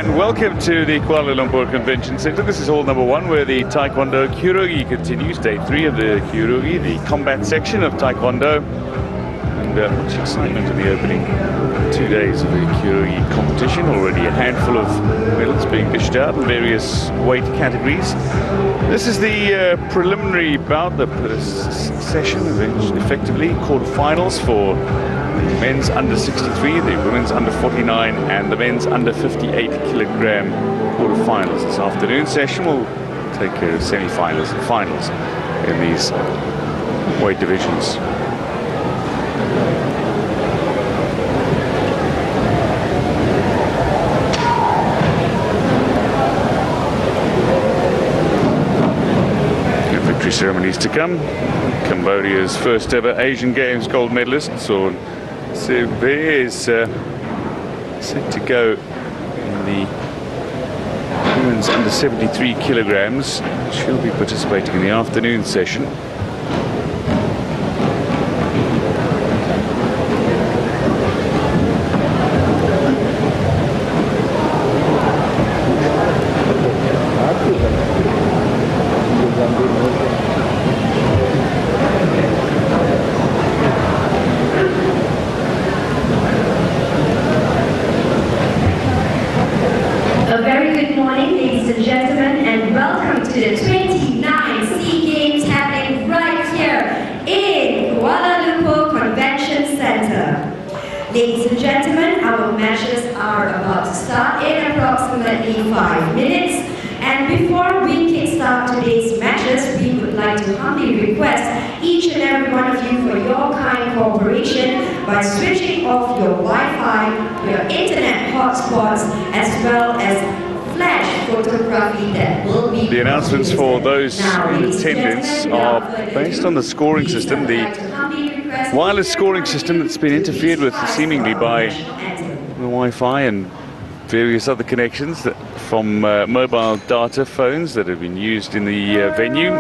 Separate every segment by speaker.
Speaker 1: And welcome to the Kuala Lumpur Convention Centre. This is hall number 1 where the Taekwondo Kyorugi continues. Day 3 of the Kyorugi, the combat section of Taekwondo. And much excitement in the opening 2 days of the Kyorugi competition. Already a handful of medals being dished out in various weight categories. This is the preliminary bout, the session, effectively quarterfinals for the men's under 63, the women's under 49, and the men's under 58 kilogram quarterfinals. This afternoon session will take care of semi-finals and finals in these weight divisions. Victory ceremonies to come. Cambodia's first ever Asian Games gold medalist, Sorn Sebe, is set to go in the women's under 73 kilograms. She'll be participating in the afternoon session.
Speaker 2: Ladies and gentlemen, our matches are about to start in approximately 5 minutes. And before we kickstart today's matches, we would like to humbly request each and every one of you for your kind cooperation by switching off your Wi-Fi, your internet hotspots, as well as flash photography that will be...
Speaker 1: The announcements for those in attendance are based on the scoring system, the wireless scoring system that's been interfered with seemingly by the Wi-Fi and various other connections from mobile data phones that have been used in the venue.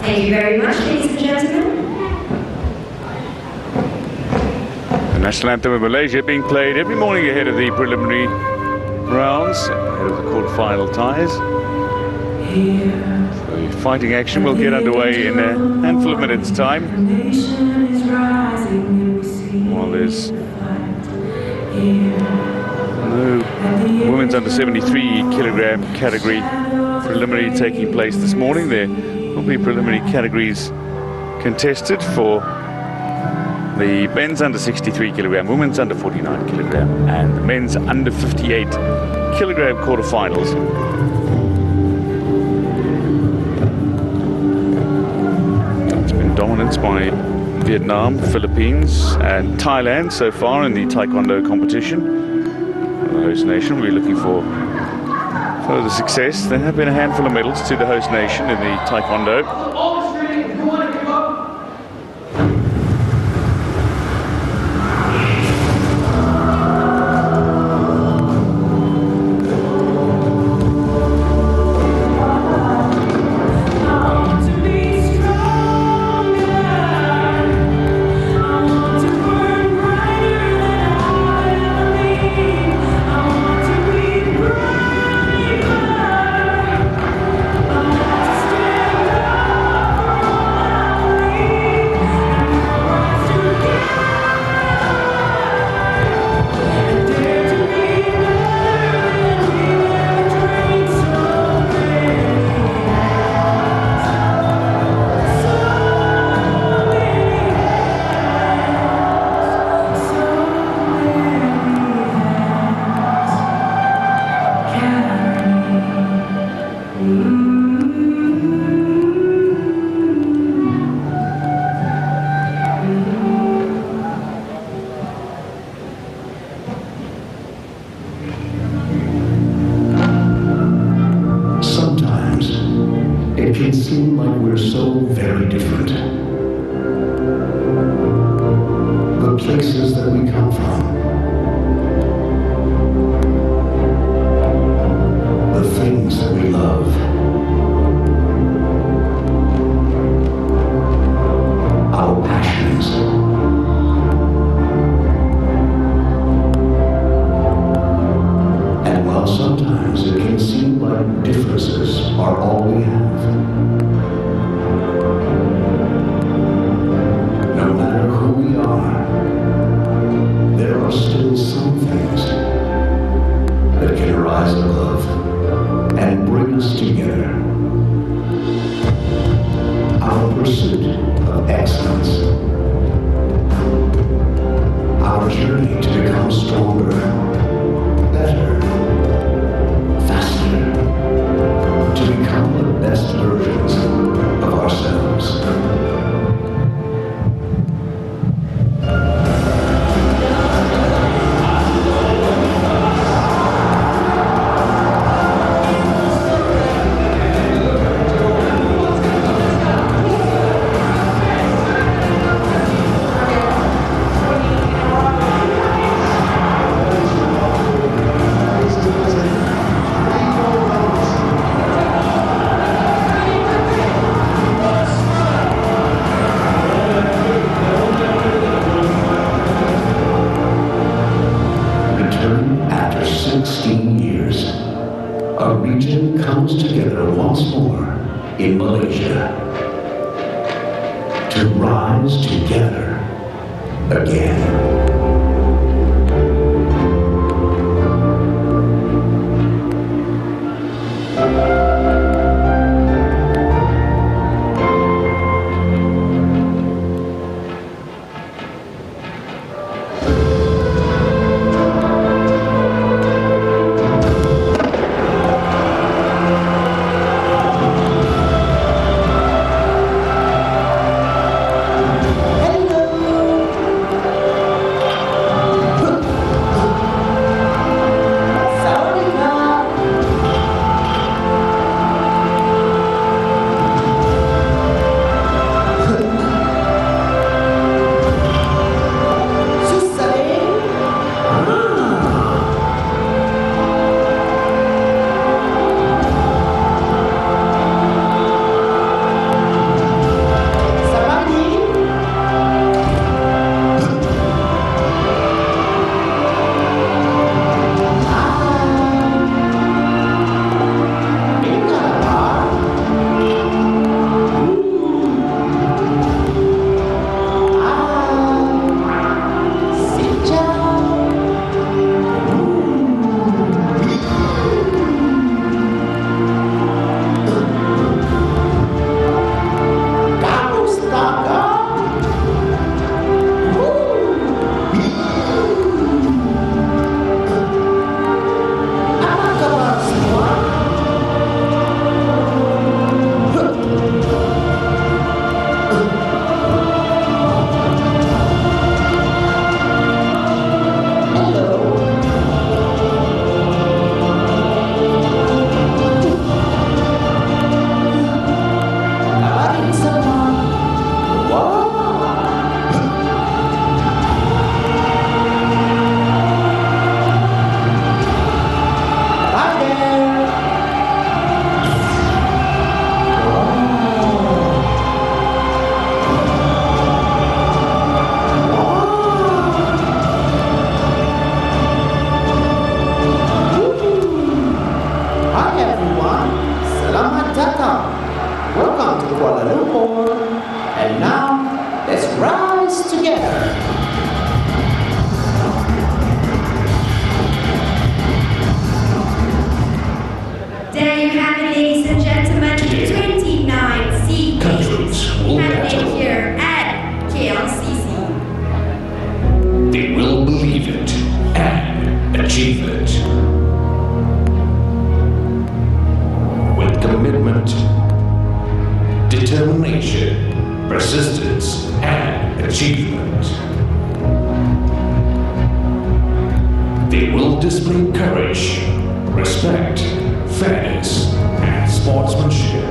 Speaker 2: Thank you very much, ladies and gentlemen.
Speaker 1: The national anthem of Malaysia being played every morning ahead of the preliminary rounds, ahead of the quarter-final ties. So the fighting action will get underway in a handful of minutes' time. While there's no women's under 73 kilogram category preliminary taking place this morning, there will be preliminary categories contested for the men's under 63 kilogram, women's under 49 kilogram, and the men's under 58 kilogram quarterfinals. It's been dominance by Vietnam, Philippines, and Thailand so far in the Taekwondo competition. The host nation will be looking for further success. There have been a handful of medals to the host nation in the Taekwondo.
Speaker 3: so very different. The places that we come from, the things that we love, our passions, and while sometimes it can seem like differences are all we have, no matter who we are, there are still some things that can rise above and bring us together. Our pursuit of excellence, our journey to become stronger, better, faster, to become the best versions of ourselves. After 16 years, a region comes together once more in Malaysia to rise together again.
Speaker 4: Welcome to Kuala Lumpur. And now, let's rise together.
Speaker 2: There you have it, ladies and gentlemen, 29 sea games happening here at KLCC.
Speaker 3: They will believe it and achieve it. With commitment, determination, persistence, and achievement. They will display courage, respect, fairness, and sportsmanship.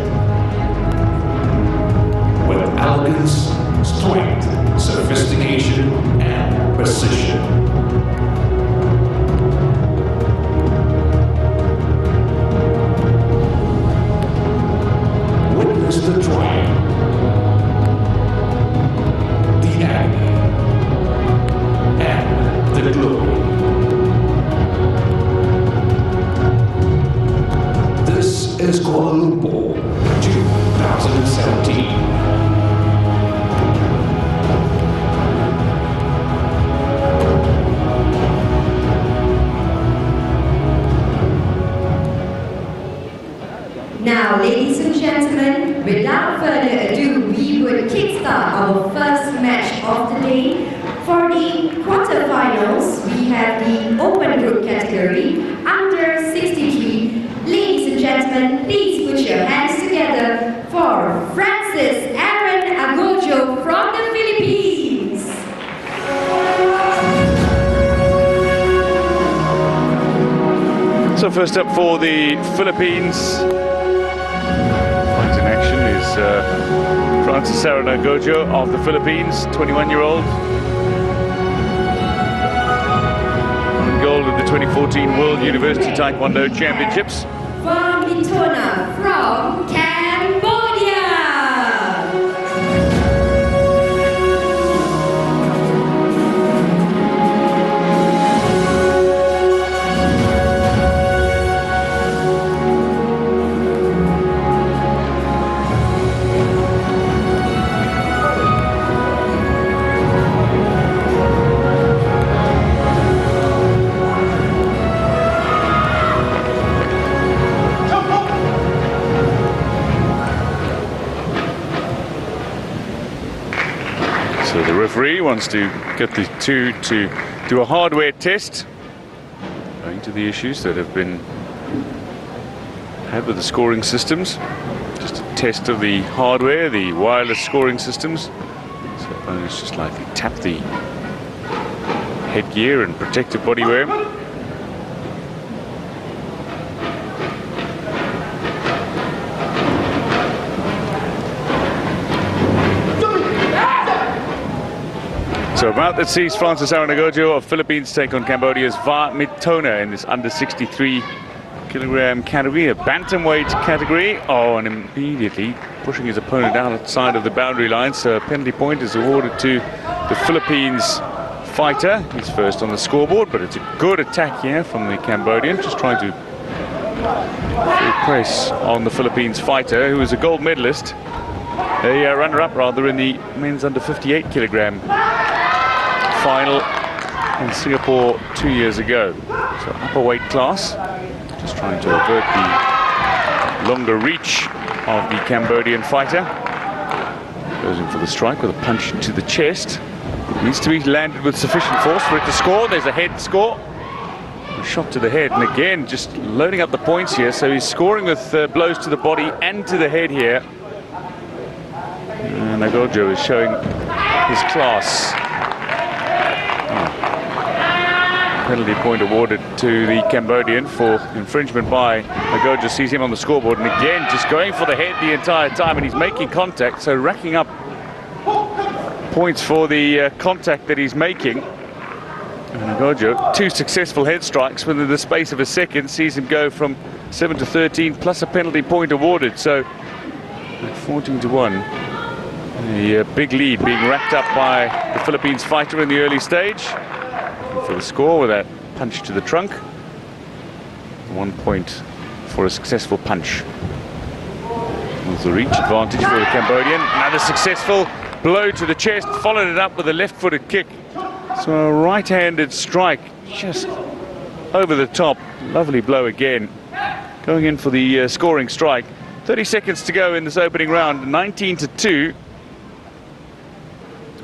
Speaker 3: triumph, the agony, and the glory. This is Kuala Lumpur 2017.
Speaker 2: Now, ladies and gentlemen, without further ado, we will kickstart our first match of the day. For the quarterfinals, we have the open group category under 63. Ladies and gentlemen, please put your hands together for Francis Aaron Agojo from the Philippines.
Speaker 1: So first up for the Philippines, in action is Francis Aaron Agojo of the Philippines, 21-year-old. On gold at the 2014 World University Taekwondo Championships.
Speaker 2: Vamitona from Cambodia.
Speaker 1: So the referee wants to get the two to do a hardware test, going to the issues that have been had with the scoring systems. Just a test of the hardware, the wireless scoring systems. So opponents just lightly tap the headgear and protective bodywear. So about that sees Francis Aaron Agojo of Philippines take on Cambodia's Vamitona in this under 63 kilogram category, a bantamweight category. Oh, and immediately pushing his opponent outside of the boundary line. So a penalty point is awarded to the Philippines fighter. He's first on the scoreboard, but it's a good attack here from the Cambodian, just trying to press on the Philippines fighter, who is a gold medalist, a runner-up rather, in the men's under 58 kilogram final in Singapore 2 years ago. So upper weight class, just trying to avert the longer reach of the Cambodian fighter. Goes in for the strike with a punch to the chest. It needs to be landed with sufficient force for it to score. There's a head score. A shot to the head, and again just loading up the points here. So he's scoring with blows to the body and to the head here. And Agojo is showing his class. Penalty point awarded to the Cambodian for infringement by Agojo. Sees him on the scoreboard, and again just going for the head the entire time, and he's making contact, so racking up points for the contact that he's making. And Agojo, 2 successful head strikes within the space of a second, sees him go from 7 to 13 plus a penalty point awarded. So 14-1, a big lead being racked up by the Philippines fighter in the early stage. For the score with that punch to the trunk. 1 point for a successful punch. There's the reach advantage for the Cambodian. Another successful blow to the chest, followed it up with a left-footed kick. So a right-handed strike just over the top. Lovely blow again. Going in for the scoring strike. 30 seconds to go in this opening round, 19-2.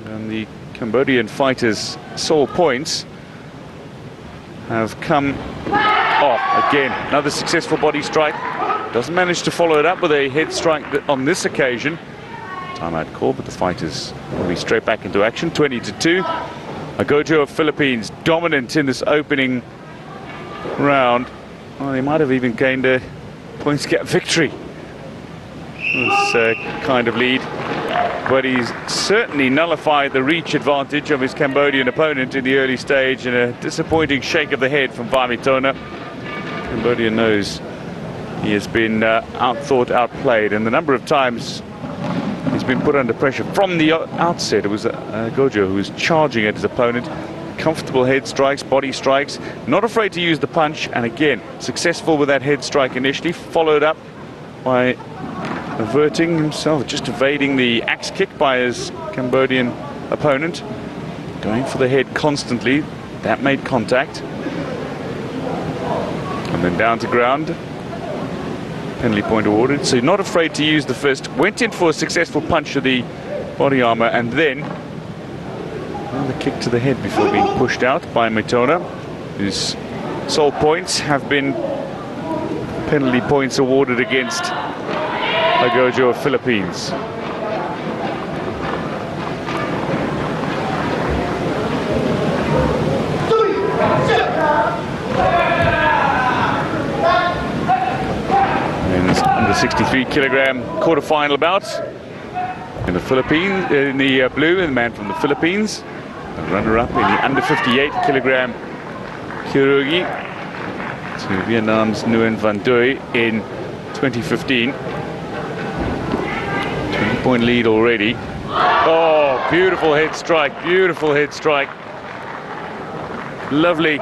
Speaker 1: And the Cambodian fighters' sole points have come off. Again, another successful body strike. Doesn't manage to follow it up with a head strike on this occasion. Timeout call, but the fighters will be straight back into action. 20-2. Agojo of Philippines dominant in this opening round. Well, they might have even gained a points gap victory. This kind of lead. But he's certainly nullified the reach advantage of his Cambodian opponent in the early stage, and a disappointing shake of the head from Vamitona. Cambodia knows he has been outthought, outplayed, and the number of times He's been put under pressure from the outset. It was Gojo who was charging at his opponent. Comfortable head strikes, body strikes, not afraid to use the punch, and again, successful with that head strike initially, followed up by averting himself, just evading the axe kick by his Cambodian opponent. Going for the head constantly, that made contact. And then down to ground. Penalty point awarded. So not afraid to use the fist. Went in for a successful punch to the body armor, and then another kick to the head before being pushed out by Mitona, whose sole points have been penalty points awarded against Gojo of Philippines. And it's under 63 kilogram quarter-final bout in the Philippines, in the blue, and the man from the Philippines, the runner-up in the under 58 kilogram Kyorugi to Vietnam's Nguyen Van Duy in 2015. 20-point lead already. Oh, beautiful head strike, beautiful head strike. Lovely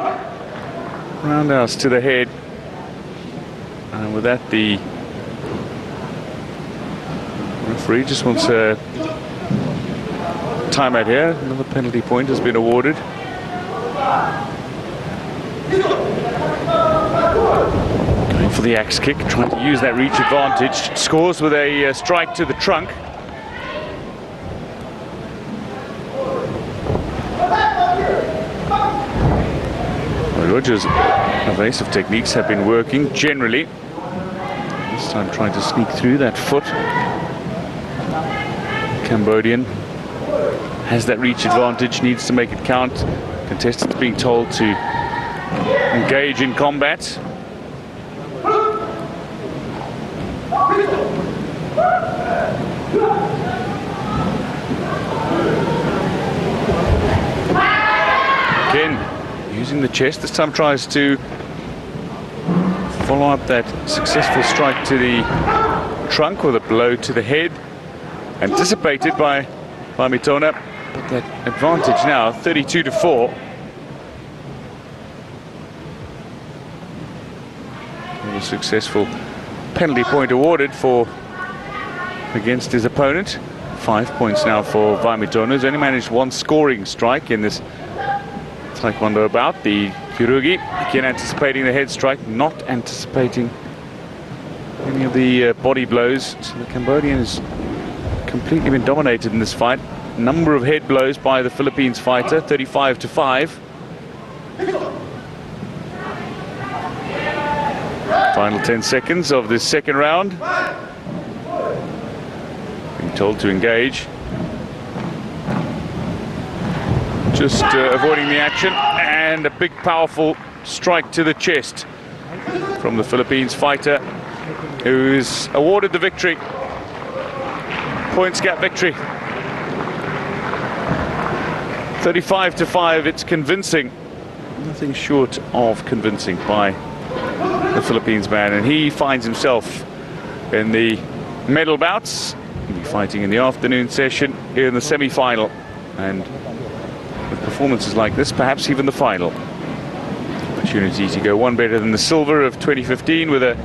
Speaker 1: roundhouse to the head. And with that, the referee just wants a timeout here. Another penalty point has been awarded. Going for the axe kick, trying to use that reach advantage. Scores with a strike to the trunk. Roger's evasive techniques have been working generally. This time trying to sneak through that foot. Cambodian has that reach advantage, needs to make it count. Contestants being told to engage in combat. Again, using the chest, this time tries to follow up that successful strike to the trunk with a blow to the head. Anticipated by Mitona, but that advantage now, 32-4. A successful penalty point awarded for against his opponent. 5 points now for Mitona, who's only managed one scoring strike in this Taekwondo bout. The Kyorugi, again anticipating the head strike, not anticipating any of the body blows. So the Cambodian has completely been dominated in this fight. Number of head blows by the Philippines fighter, 35-5. Final 10 seconds of this second round. Being told to engage. Just avoiding the action, and a big powerful strike to the chest from the Philippines fighter, who is awarded the victory. Points gap victory. 35-5, it's convincing. Nothing short of convincing by the Philippines man, and he finds himself in the medal bouts. He'll be fighting in the afternoon session here in the semi-final, and with performances like this, perhaps even the final. Opportunity to go one better than the silver of 2015 with a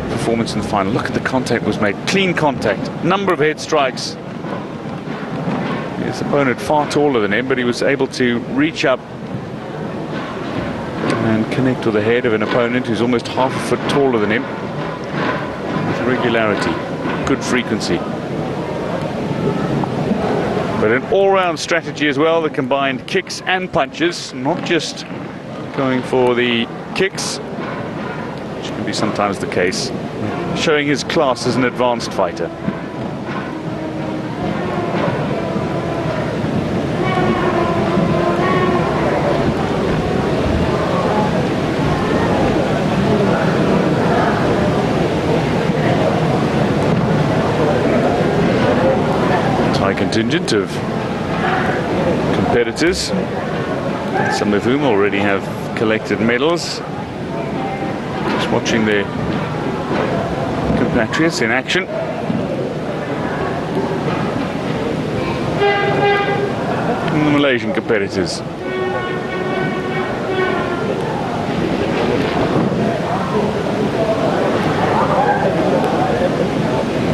Speaker 1: performance in the final. Look at the contact was made, clean contact, number of head strikes. His opponent far taller than him, but he was able to reach up and connect with the head of an opponent who's almost half a foot taller than him with regularity, good frequency. But an all-round strategy as well, the combined kicks and punches, not just going for the kicks, which can be sometimes the case, showing his class as an advanced fighter. Contingent of competitors, some of whom already have collected medals. Just watching their compatriots in action. And the Malaysian competitors.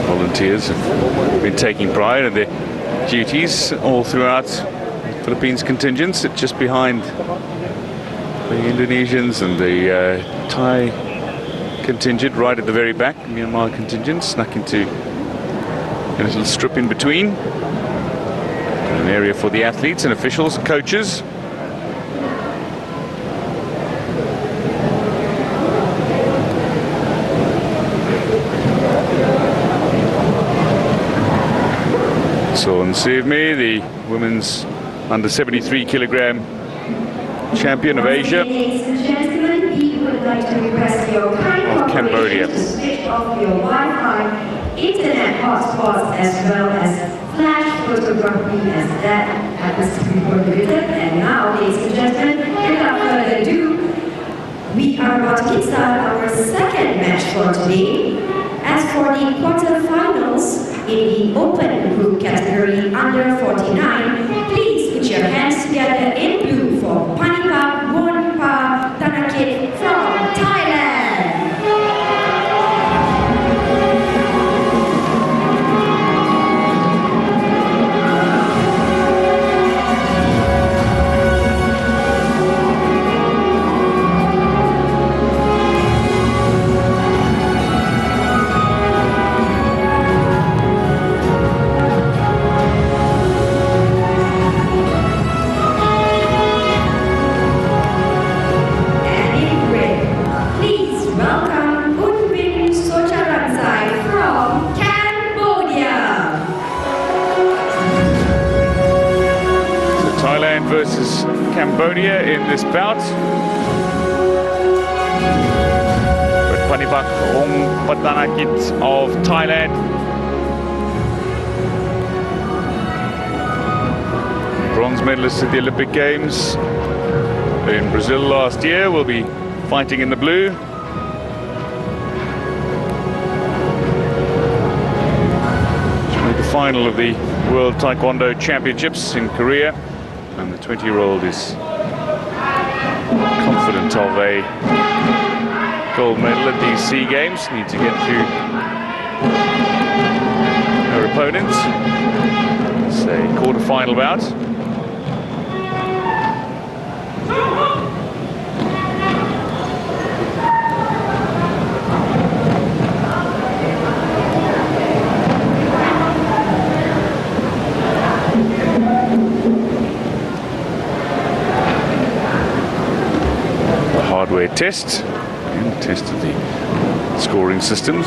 Speaker 1: Volunteers have been taking pride in their duties all throughout the Philippines contingents, just behind the Indonesians and the Thai contingent right at the very back. Myanmar contingent snuck into a little strip in between. An area for the athletes and officials, coaches. Sawn Suvmi, the women's under 73 kilogram champion of Asia.
Speaker 2: Ladies and gentlemen, we would like to request your kind
Speaker 1: Cambodia.
Speaker 2: cooperation to switch off your Wi-Fi, internet hotspots, as well as flash photography, as that happens to be prohibited. And now, ladies and gentlemen, without further ado, we are about to kickstart our second match for today. As for the quarterfinals in the open group category under 49, please put your hands together in blue for Panipak Wonpa Tanakit from Thailand.
Speaker 1: Versus Cambodia in this bout. But Panipak Wongpatanakit of Thailand. Bronze medalist at the Olympic Games in Brazil last year, will be fighting in the blue. She made the final of the World Taekwondo Championships in Korea. And the 20-year-old is confident of a gold medal at these SEA Games. Need to get through her opponent. It's a quarter-final bout. Hardware test, and test of the scoring systems.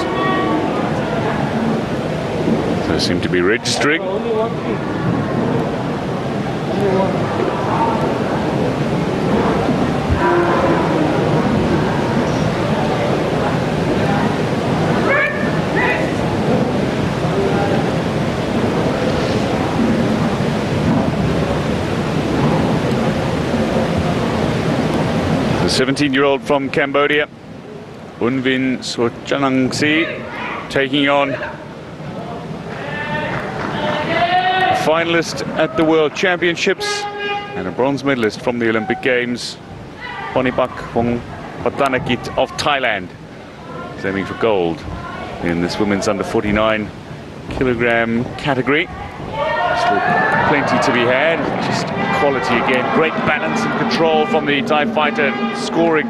Speaker 1: They seem to be registering. The 17-year-old from Cambodia, Unvin Sochanangsi, taking on a finalist at the World Championships and a bronze medalist from the Olympic Games, Panipak Wongpatanakit of Thailand. He's aiming for gold in this women's under 49 kilogram category. Still plenty to be had, just quality again. Great balance and control from the Thai fighter, scoring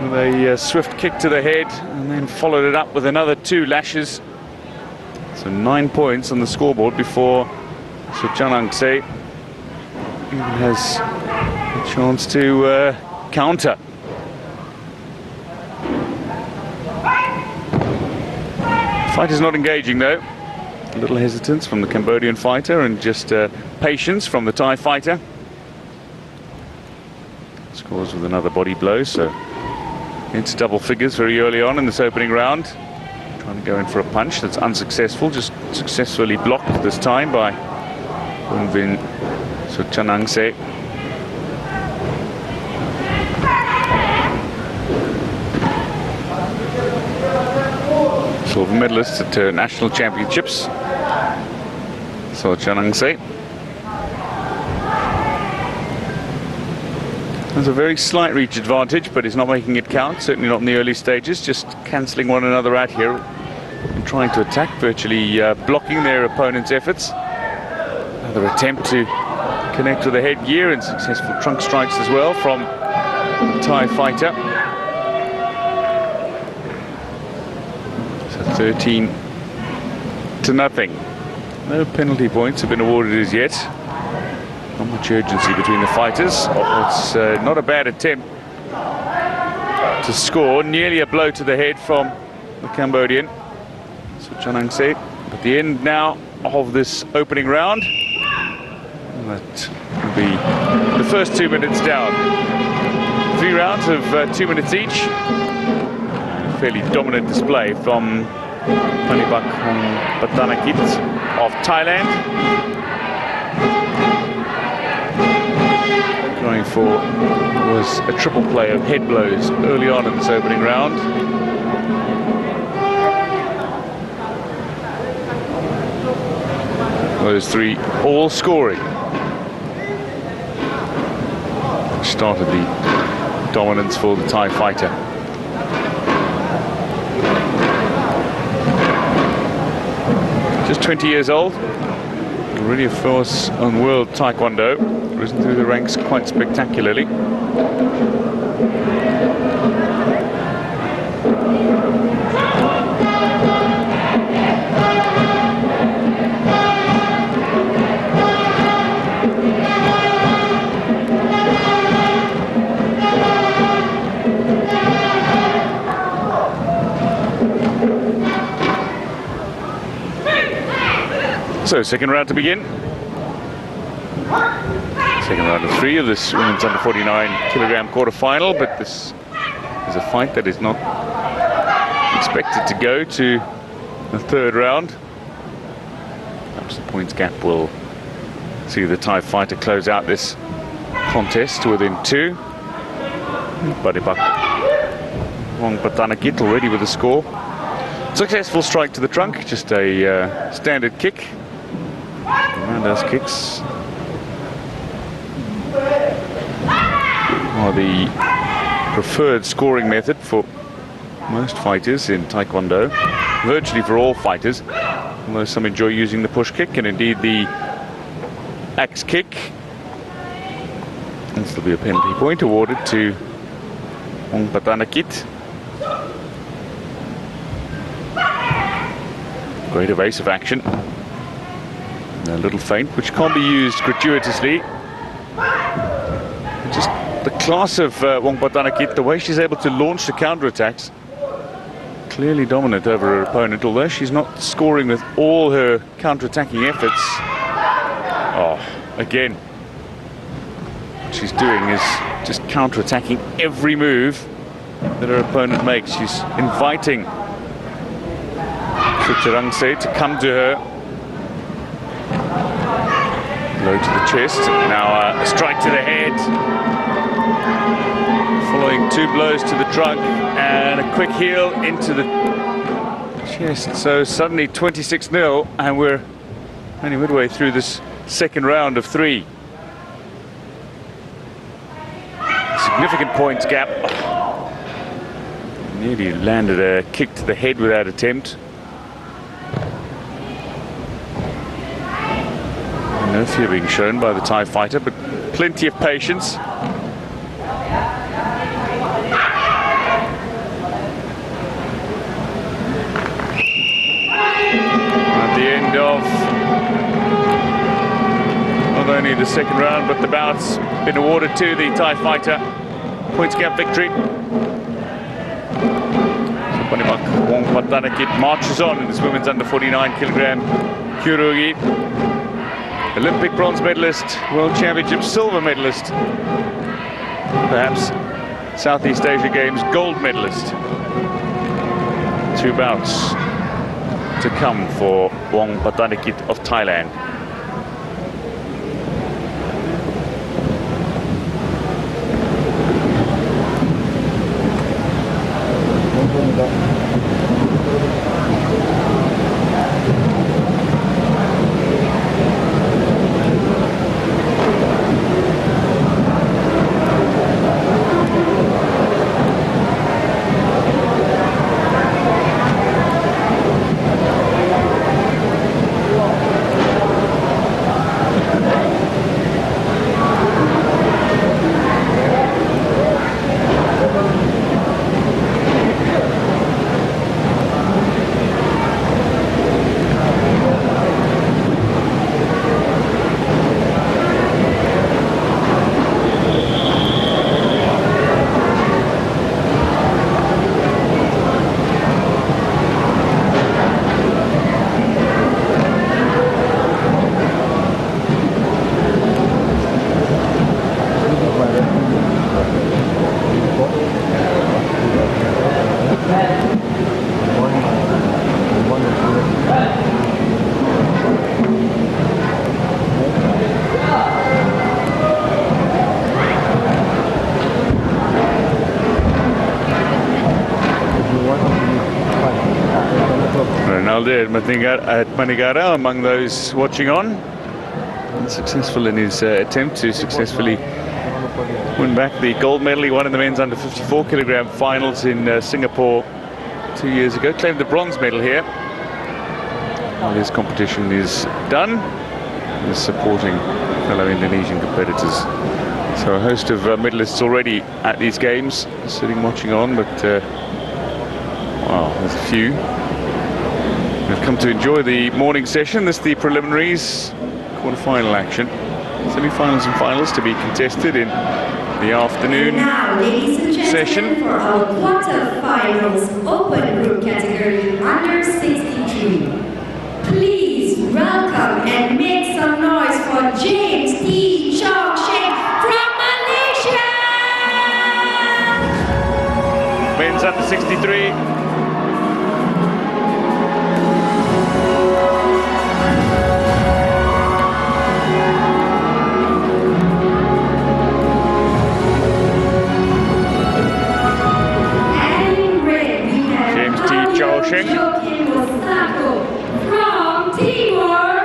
Speaker 1: with a swift kick to the head and then followed it up with another 2 lashes. So 9 points on the scoreboard before Sochanangse even has a chance to counter. Fighter's not engaging though. A little hesitance from the Cambodian fighter and just patience from the Thai fighter. Scores with another body blow, so into double figures very early on in this opening round. Trying to go in for a punch that's unsuccessful, just successfully blocked this time by Unvin Sochanangse. Silver medalist at national championships So Chanangse. There's a very slight reach advantage, but he's not making it count, certainly not in the early stages, just cancelling one another out here and trying to attack, virtually blocking their opponent's efforts. Another attempt to connect with the headgear and successful trunk strikes as well from the Thai fighter. So 13-0. No penalty points have been awarded as yet. Not much urgency between the fighters. It's not a bad attempt to score. Nearly a blow to the head from the Cambodian. So Chanangse at the end now of this opening round. That will be the first 2 minutes down. 3 rounds of 2 minutes each. A fairly dominant display from Panibak Patanakit of Thailand. Going for was a triple play of head blows early on in this opening round. Those 3 all scoring. Started the dominance for the Thai fighter. Just 20 years old, already a force on World Taekwondo, risen through the ranks quite spectacularly. So, second round to begin. Second round of 3 of this women's under 49 kilogram quarter-final, but this is a fight that is not expected to go to the third round. Perhaps the points gap will see the Thai fighter close out this contest to within 2. Panibak Patanakit already with a score. Successful strike to the trunk, just a standard kick. Roundhouse kicks are the preferred scoring method for most fighters in Taekwondo, virtually for all fighters, although some enjoy using the push kick and indeed the axe kick. And this will be a penalty point awarded to Patanakit. Great evasive action. A little feint, which can't be used gratuitously. Just the class of Patanakit, the way she's able to launch the counterattacks, clearly dominant over her opponent, although she's not scoring with all her counterattacking efforts. Oh, again, what she's doing is just counterattacking every move that her opponent makes. She's inviting Chanangse to come to her. Blow to the chest, now a strike to the head, following 2 blows to the trunk and a quick heel into the chest. So suddenly 26-0, and we're only midway through this second round of 3. Significant points gap. Oh, nearly landed a kick to the head with that attempt. No fear being shown by the Thai fighter, but plenty of patience. At the end of not only the second round, but the bout's been awarded to the Thai fighter. Points gap victory. So Panibak Patanakit marches on in this women's under 49 kilogram Kyorugi. Olympic bronze medalist, World Championship silver medalist, perhaps Southeast Asia Games gold medalist. 2 bouts to come for Patanakit of Thailand. there at Manigara among those watching on. Unsuccessful in his attempt to successfully win back the gold medal he won in the men's under 54 kilogram finals in Singapore 2 years ago. Claimed the bronze medal here. Well, his competition is done. He's supporting fellow Indonesian competitors. So a host of medalists already at these games, sitting watching on, but wow, there's a few. We've come to enjoy the morning session. This is the preliminaries, quarter-final action. Semi-finals and finals to be contested in the afternoon
Speaker 2: now, ladies and gentlemen,
Speaker 1: session.
Speaker 2: For our quarter-finals open group category under 63. Please welcome and make some noise for James T. Chong-Sheng from Malaysia!
Speaker 1: Men's under 63. James T. Chong-Sheng
Speaker 2: from Timor-Leste.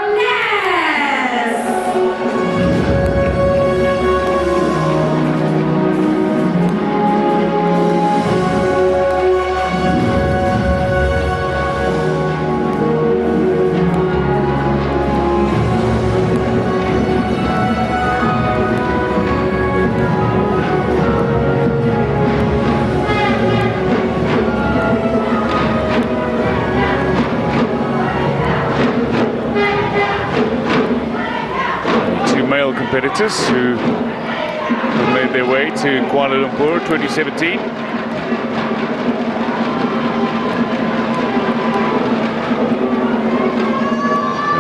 Speaker 1: Competitors who have made their way to Kuala Lumpur 2017. And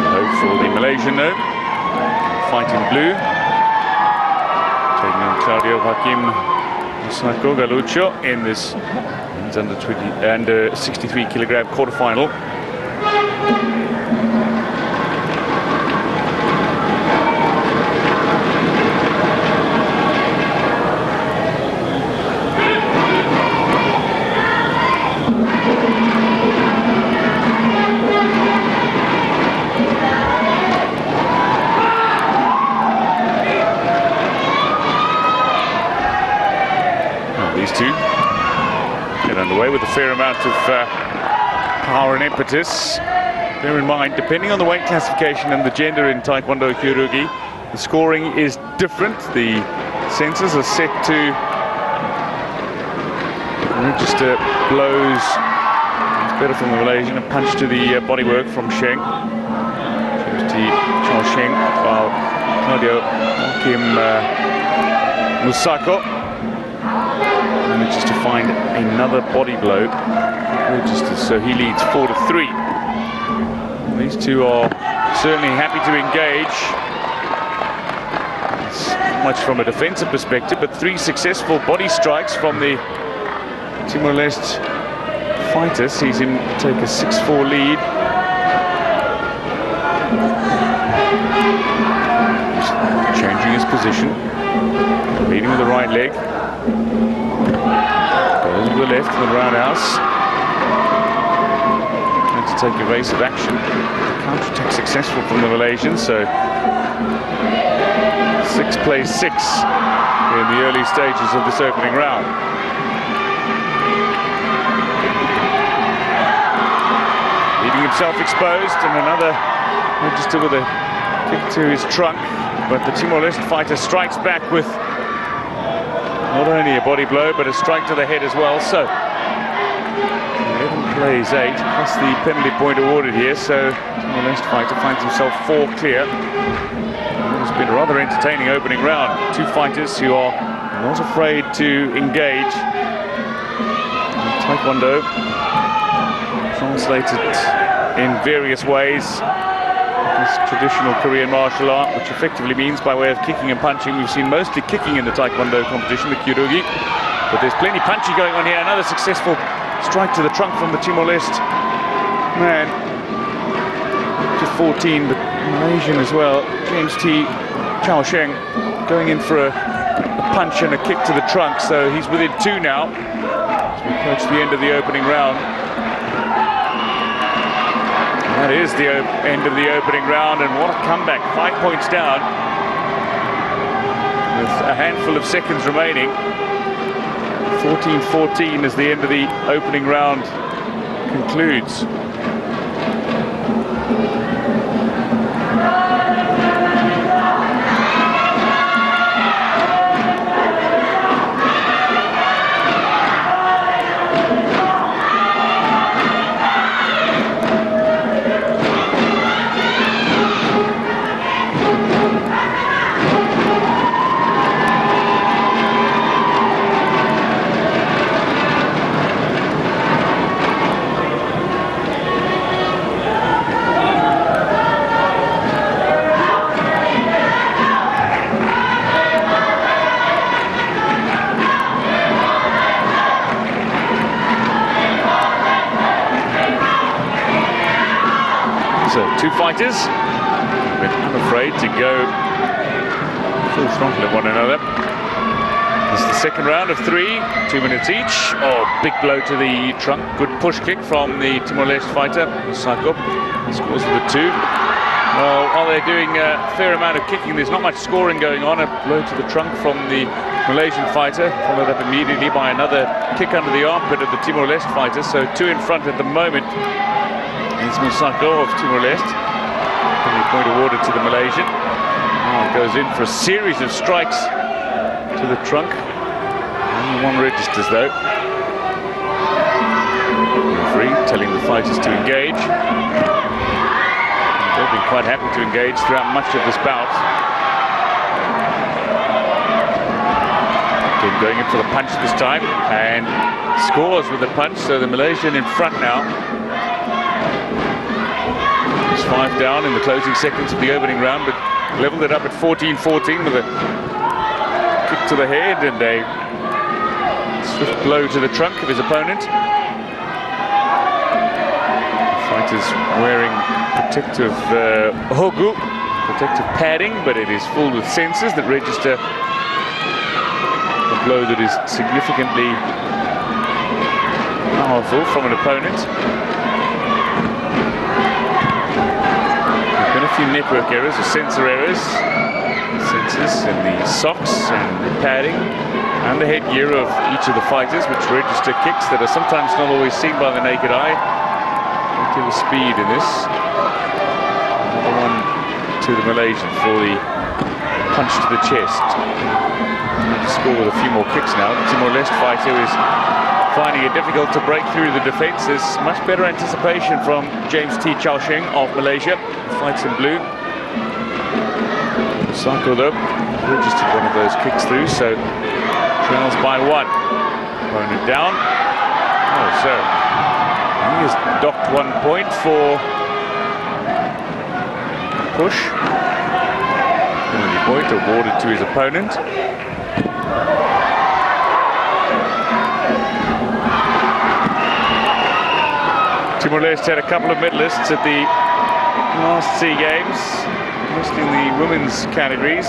Speaker 1: hope for the Malaysian note, fighting blue, taking on Claudio Hakim Musako Galucho in this under 63 kilogram quarterfinal. Get underway with a fair amount of power and impetus. Bear in mind, depending on the weight classification and the gender in Taekwondo Kyorugi, the scoring is different. The sensors are set to register blows. It's better from the Malaysian. A punch to the bodywork from Sheng. James T. Chong-Sheng, while Claudio Hakim Musako manages to find another body blow, so he leads 4-3. These two are certainly happy to engage. It's not much from a defensive perspective, but 3 successful body strikes from the Timor-Leste fighter sees him take a 6-4 lead. He's changing his position, leading with the right leg. Goes with the left in the roundhouse. Trying to take evasive action. The counter-attack successful from the Malaysians, so 6 plays 6 in the early stages of this opening round. Leaving himself exposed, and another register with a kick to his trunk, but the Timor-Leste fighter strikes back with not only a body blow, but a strike to the head as well. So 11 plays 8, plus the penalty point awarded here. So Timor-Leste fighter finds himself 4 clear. It's been a rather entertaining opening round. 2 fighters who are not afraid to engage. Taekwondo translated in various ways. This traditional Korean martial art, which effectively means by way of kicking and punching. We've seen mostly kicking in the Taekwondo competition, the Kyorugi, but there's plenty punching going on here. Another successful strike to the trunk from the Timor-Leste man. Just 14, but Malaysian as well. James T. Chong-Sheng going in for a punch and a kick to the trunk, so he's within 2 now as we approach the end of the opening round. That is the end of the opening round, and what a comeback. 5 points down with a handful of seconds remaining. 14-14 as the end of the opening round concludes. So two fighters, but unafraid to go full frontal at one another. This is the second round of 3, 2 minutes each. Oh, big blow to the trunk. Good push kick from the Timor-Leste fighter, Sako. Scores for the 2. Well, while they're doing a fair amount of kicking, there's not much scoring going on. A blow to the trunk from the Malaysian fighter, followed up immediately by another kick under the armpit of the Timor-Leste fighter. So 2 in front at the moment. It's Musako of Timor-Leste. The point awarded to the Malaysian. Now it goes in for a series of strikes to the trunk. Only one registers though. Referee telling the fighters to engage. And they've been quite happy to engage throughout much of this bout. Again, going in for the punch this time and scores with the punch. So the Malaysian in front now. 5 down in the closing seconds of the opening round, but leveled it up at 14-14 with a kick to the head and a swift blow to the trunk of his opponent. The fighter's wearing protective hogu, protective padding, but it is full with sensors that register a blow that is significantly powerful from an opponent. A few network errors or sensor errors. Sensors in the socks and the padding and the headgear of each of the fighters, which register kicks that are sometimes not always seen by the naked eye. Plenty of speed in this. Another one to the Malaysian for the punch to the chest. To score with a few more kicks now. The Timor-Leste fighter is finding it difficult to break through the defense. There's much better anticipation from James T. Chaosheng of Malaysia. Fights in blue. Sako though registered one of those kicks through, so trails by 1. Opponent down. Oh, so he has docked 1 point for push. Penalty point awarded to his opponent. Timor-Leste had a couple of medalists at the last SEA Games, mostly in the women's categories.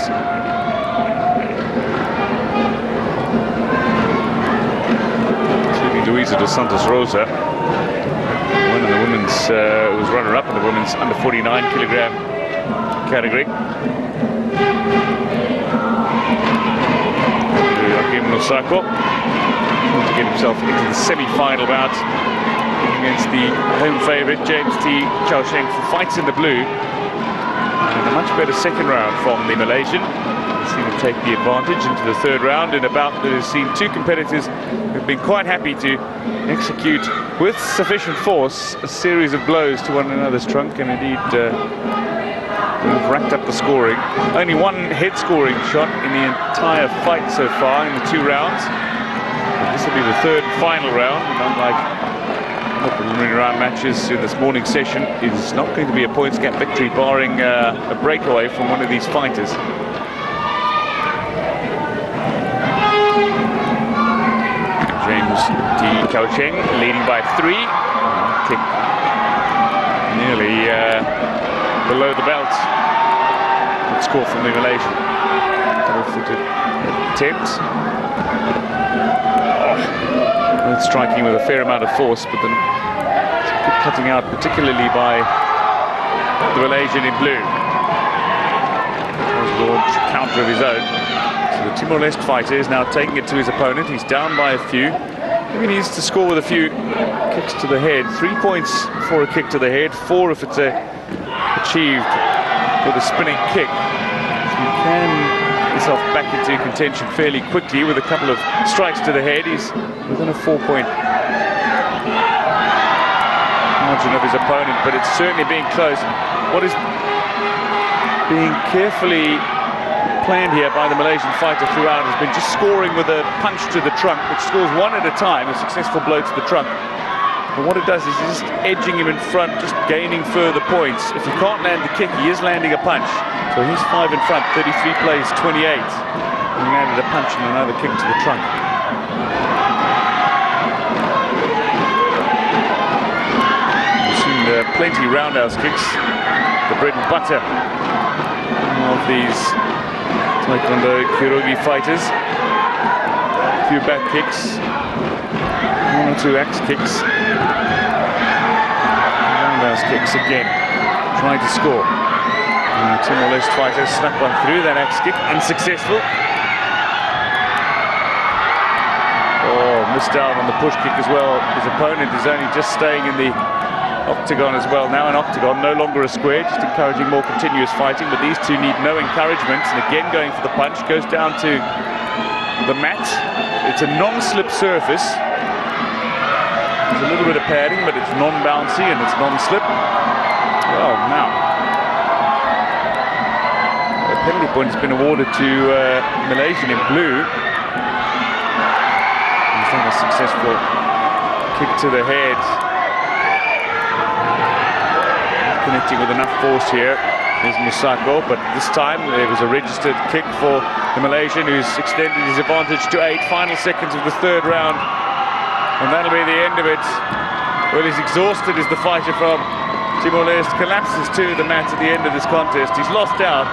Speaker 1: Including Luisa dos Santos Rosa. One of the women's, was runner-up in the women's under 49 kilogram category. Joaquim Nosako to get himself into the semi-final bout against the home favourite James T. Chaosheng for fights in the blue. And a much better second round from the Malaysian. He's seen him take the advantage into the third round in a bout that has seen 2 competitors who've been quite happy to execute with sufficient force a series of blows to one another's trunk, and indeed have racked up the scoring. Only 1 head scoring shot in the entire fight so far in the 2 rounds. But this will be the third and final round, and unlike the preliminary round matches in this morning session, it is not going to be a points gap victory barring a breakaway from one of these fighters. James T. Chaosheng leading by 3. Kick nearly below the belt. Good score from the Malaysian. Double-footed attempt. Striking with a fair amount of force, but then good cutting out, particularly by the Malaysian in blue. Launch counter of his own. So the Timor-Leste fighter is now taking it to his opponent. He's down by a few. He needs to score with a few kicks to the head. 3 points for a kick to the head, 4 if it's achieved with a spinning kick. So you can get yourself back into contention fairly quickly with a couple of strikes to the head. He's within a 4-point margin of his opponent, but it's certainly being close. What is being carefully planned here by the Malaysian fighter throughout has been just scoring with a punch to the trunk, which scores one at a time, a successful blow to the trunk. But what it does is it's just edging him in front, just gaining further points. If he can't land the kick, he is landing a punch. So he's 5 in front, 33 plays 28. He landed a punch and another kick to the trunk. We've seen plenty roundhouse kicks, the bread and butter of these Taekwondo Kyorugi fighters. A few back kicks, 1 or 2 axe kicks, roundhouse kicks again, trying to score. Timor-Leste fighter snuck one through that axe kick, unsuccessful. Oh, missed out on the push kick as well. His opponent is only just staying in the octagon as well. Now an octagon, no longer a square, just encouraging more continuous fighting, but these two need no encouragement, and again going for the punch, goes down to the mat. It's a non-slip surface. There's a little bit of padding, but it's non-bouncy and it's non-slip. Well, now a penalty point has been awarded to Malaysian in blue. He's done a successful kick to the head. Connecting with enough force here is Musako, but this time there was a registered kick for the Malaysian, who's extended his advantage to 8. Final seconds of the 3rd round, and that'll be the end of it. Well, he's exhausted as the fighter from Timor-Leste collapses to the mat at the end of this contest. He's lost out,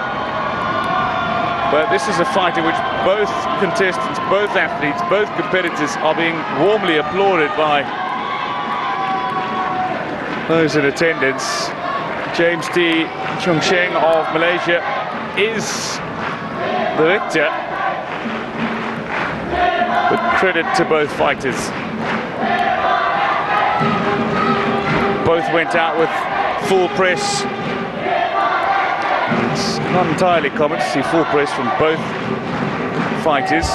Speaker 1: but this is a fight in which both contestants, both athletes, both competitors are being warmly applauded by those in attendance. James T. Chung Sheng of Malaysia is the victor, but credit to both fighters. Both went out with full press. It's not entirely common to see full press from both fighters.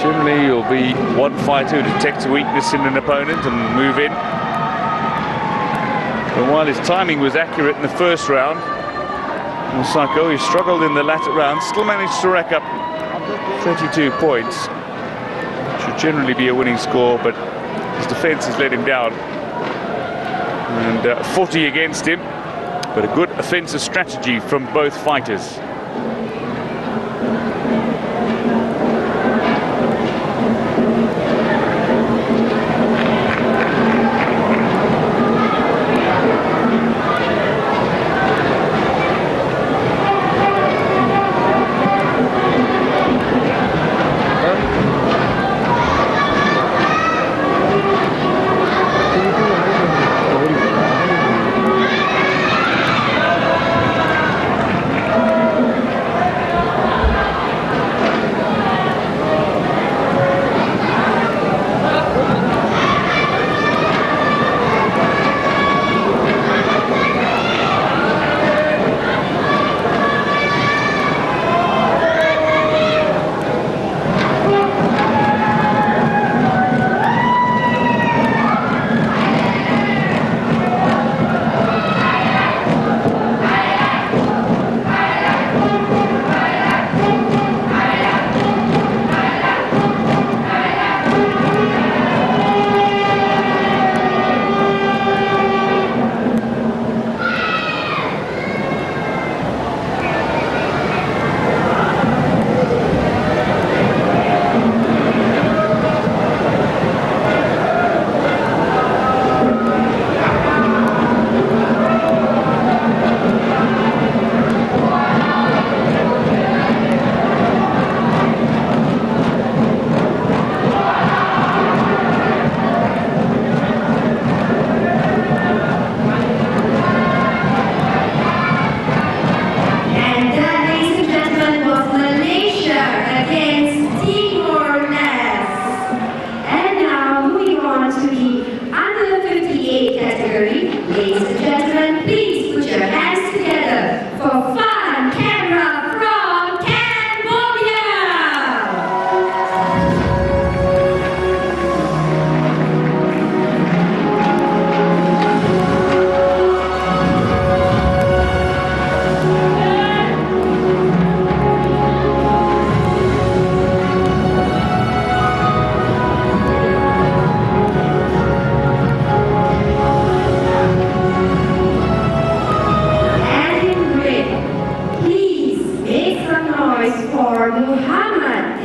Speaker 1: Generally, you'll be one fighter who detects a weakness in an opponent and move in. But while his timing was accurate in the 1st round, Musako, who struggled in the latter round, still managed to rack up 32 points. Should generally be a winning score, but his defense has let him down. And 40 against him, but a good offensive strategy from both fighters.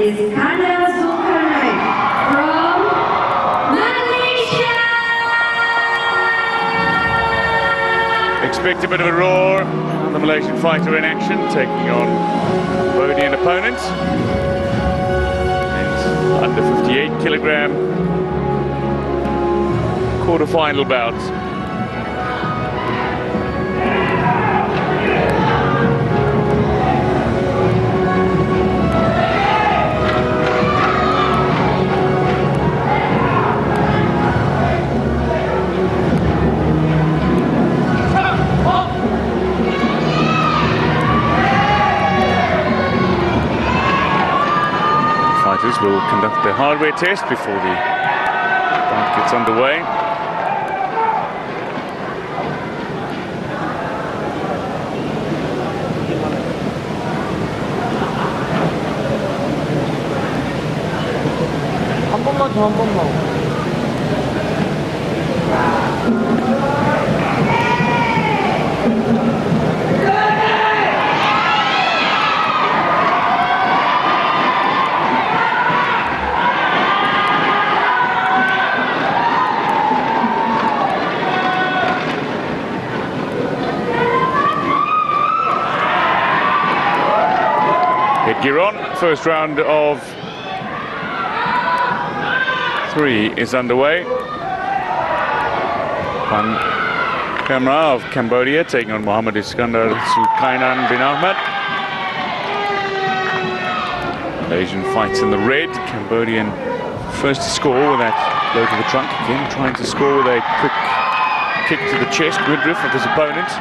Speaker 2: Iskandar Zulkarnain from Malaysia.
Speaker 1: Expect a bit of a roar. The Malaysian fighter in action, taking on Cambodian opponent. It's under 58 kilogram quarter-final bout. Will conduct the hardware test before the bout gets underway.
Speaker 5: 한 번만 더, 한 번만.
Speaker 1: Gear on. First round of 3 is underway. One camera of Cambodia taking on Mohammed Iskandar Zulkarnain bin Ahmed. Malaysian fights in the red. Cambodian first to score with that blow to the trunk. Again trying to score with a quick kick to the chest, midriff of his opponent.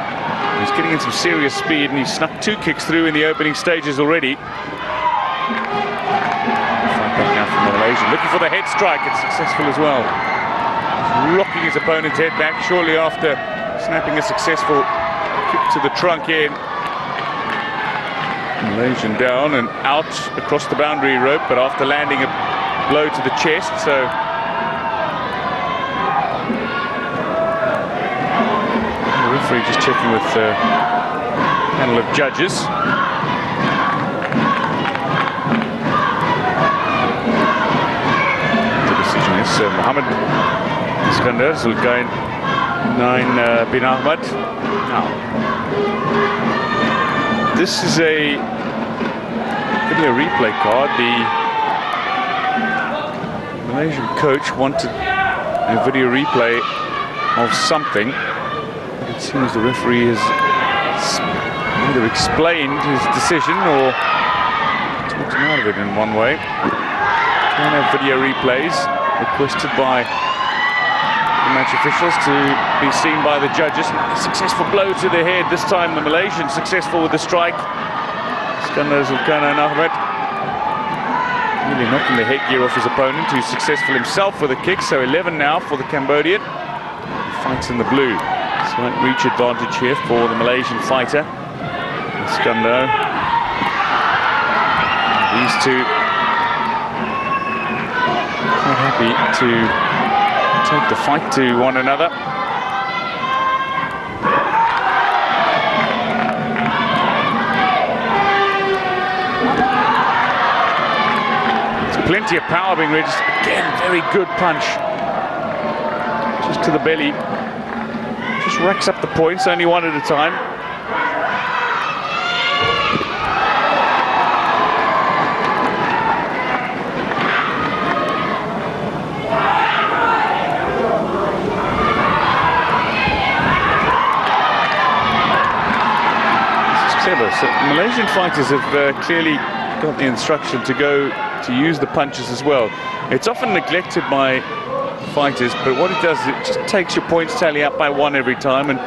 Speaker 1: He's getting in some serious speed and he's snuck 2 kicks through in the opening stages already. Fight back now from Malaysia, looking for the head strike. It's successful as well. He's rocking his opponent's head back shortly after snapping a successful kick to the trunk in. Malaysian down and out across the boundary rope, but after landing a blow to the chest, so the referee just checking with the panel of judges. The decision is Mohammed Iskandar Zulkarnain bin Ahmed. Now, this is a video replay card. The Malaysian coach wanted a video replay of something. It seems the referee has either explained his decision or talked him out of it in one way. Can have video replays requested by the match officials to be seen by the judges. A successful blow to the head. This time the Malaysian successful with the strike. Iskandar Zulkarnain Ahmed nearly knocking the headgear off his opponent, who's successful himself with a kick. So 11 now for the Cambodian. He fights in the blue. Slight reach advantage here for the Malaysian fighter. Iskandar. These two quite happy to take the fight to one another. There's plenty of power being registered. Again, very good punch. Just to the belly. Just racks up the points, only one at a time. So Malaysian fighters have clearly got the instruction to go to use the punches as well. It's often neglected by fighters, but what it does is it just takes your points tally up by 1 every time, and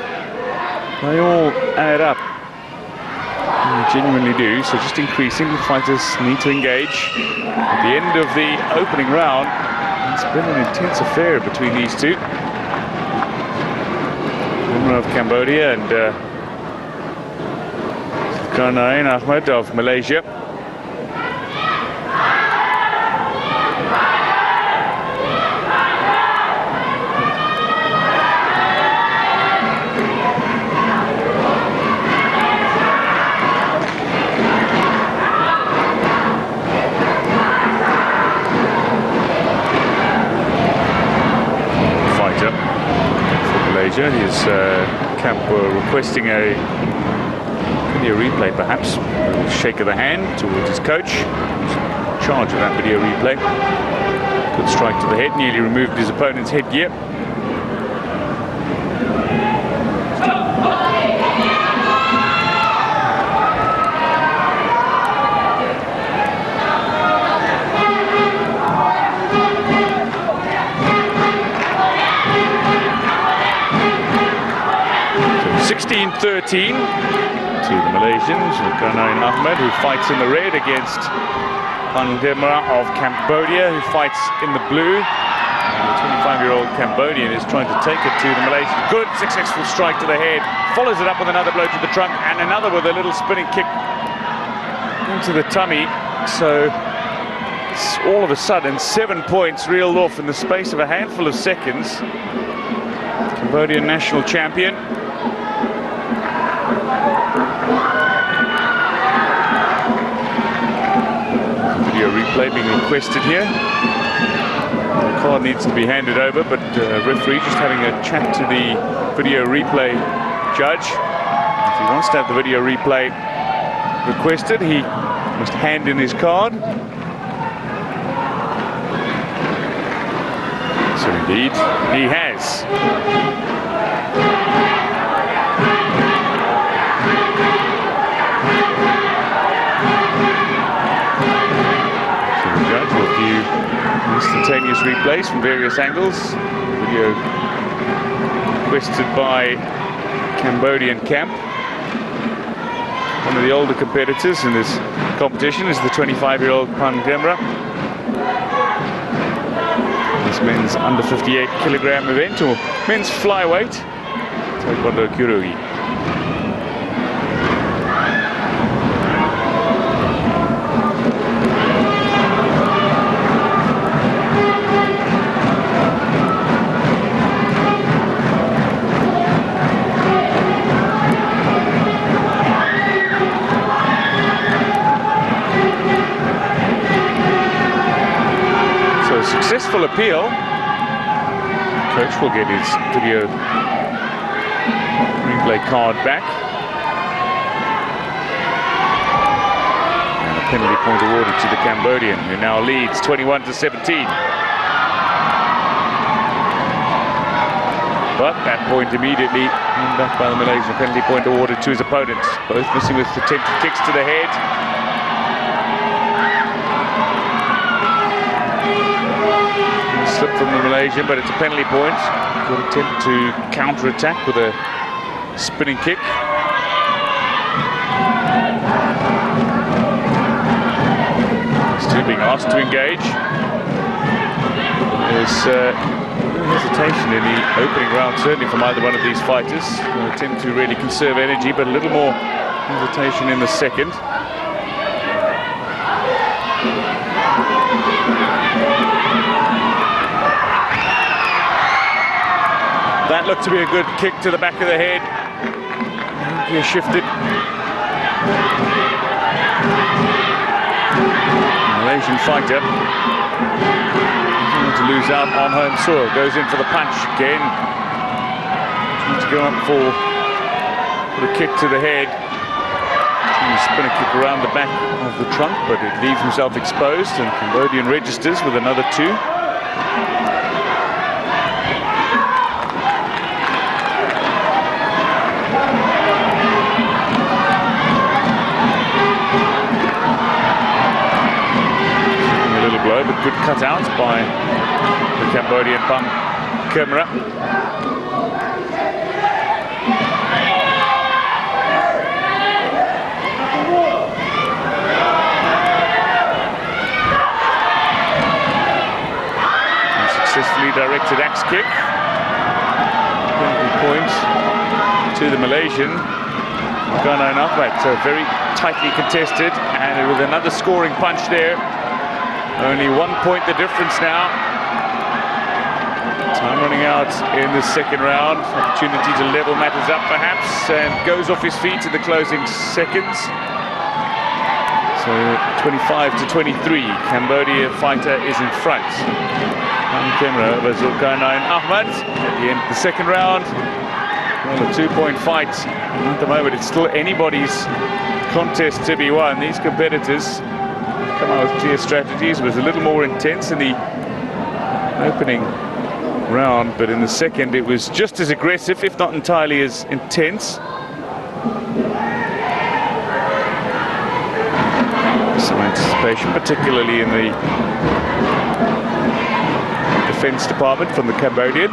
Speaker 1: they all add up. And they genuinely do. So just increasing, the fighters need to engage. At the end of the opening round, it's been an intense affair between these two. Woman of Cambodia and Zulkarnain Ahmed of Malaysia. Camp were requesting a video replay, perhaps. A little shake of the hand towards his coach, who's in charge of that video replay. Good strike to the head, nearly removed his opponent's headgear. So 16-13 to the Malaysians. Zulkarnain Ahmed, who fights in the red, against Pandemra of Cambodia, who fights in the blue. The 25-year-old Cambodian is trying to take it to the Malaysian. Good, successful strike to the head. Follows it up with another blow to the trunk, and another with a little spinning kick into the tummy. So it's all of a sudden 7 points reeled off in the space of a handful of seconds. Cambodian national champion. Video replay being requested here. The card needs to be handed over, but referee just having a chat to the video replay judge. If he wants to have the video replay requested, he must hand in his card. So indeed, he has. Instantaneous replays from various angles. Video requested by Cambodian camp. One of the older competitors in this competition is the 25-year-old Pandemra. This men's under 58 kilogram event, or men's flyweight, Taekwondo Kyorugi. Successful appeal. Coach will get his video replay card back. And a penalty point awarded to the Cambodian, who now leads 21-17. But that point immediately back by the Malaysian, penalty point awarded to his opponents. Both missing with attempted kicks to the head. Slip from the Malaysian, but it's a penalty point. Good attempt to counter-attack with a spinning kick. These two being asked to engage. There's hesitation in the opening round, certainly from either one of these fighters. They attempt to really conserve energy, but a little more hesitation in the second. That looked to be a good kick to the back of the head. He shifted. Malaysian fighter doesn't want to lose out on home soil. Goes in for the punch again. Trying to go up for the kick to the head. Trying to spin a kick around the back of the trunk, but it leaves himself exposed, and Cambodian registers with another two. But good cutouts by the Cambodian Pandemra. Successfully directed axe kick. Penalty point to the Malaysian. Zulkarnain Ahmed, so very tightly contested, and with another scoring punch there. Only 1 point the difference now. Time running out in the second round. Opportunity to level matters up perhaps, and goes off his feet in the closing seconds. So 25-23, Cambodia fighter is in front. On camera over Zulkarnain Ahmed at the end of the second round. Well, a 2-point fight. At the moment, it's still anybody's contest to be won. These competitors come out with clear strategies. It was a little more intense in the opening round, but in the second it was just as aggressive, if not entirely as intense. Some anticipation, particularly in the defense department from the Cambodian.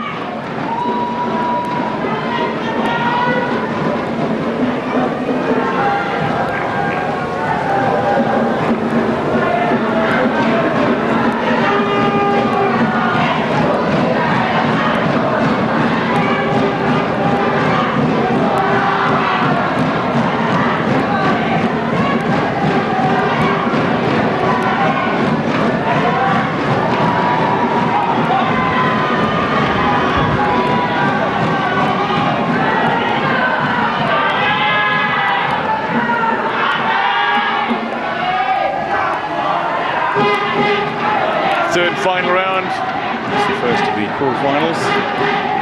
Speaker 1: Third final round. It's the first of the quarterfinals.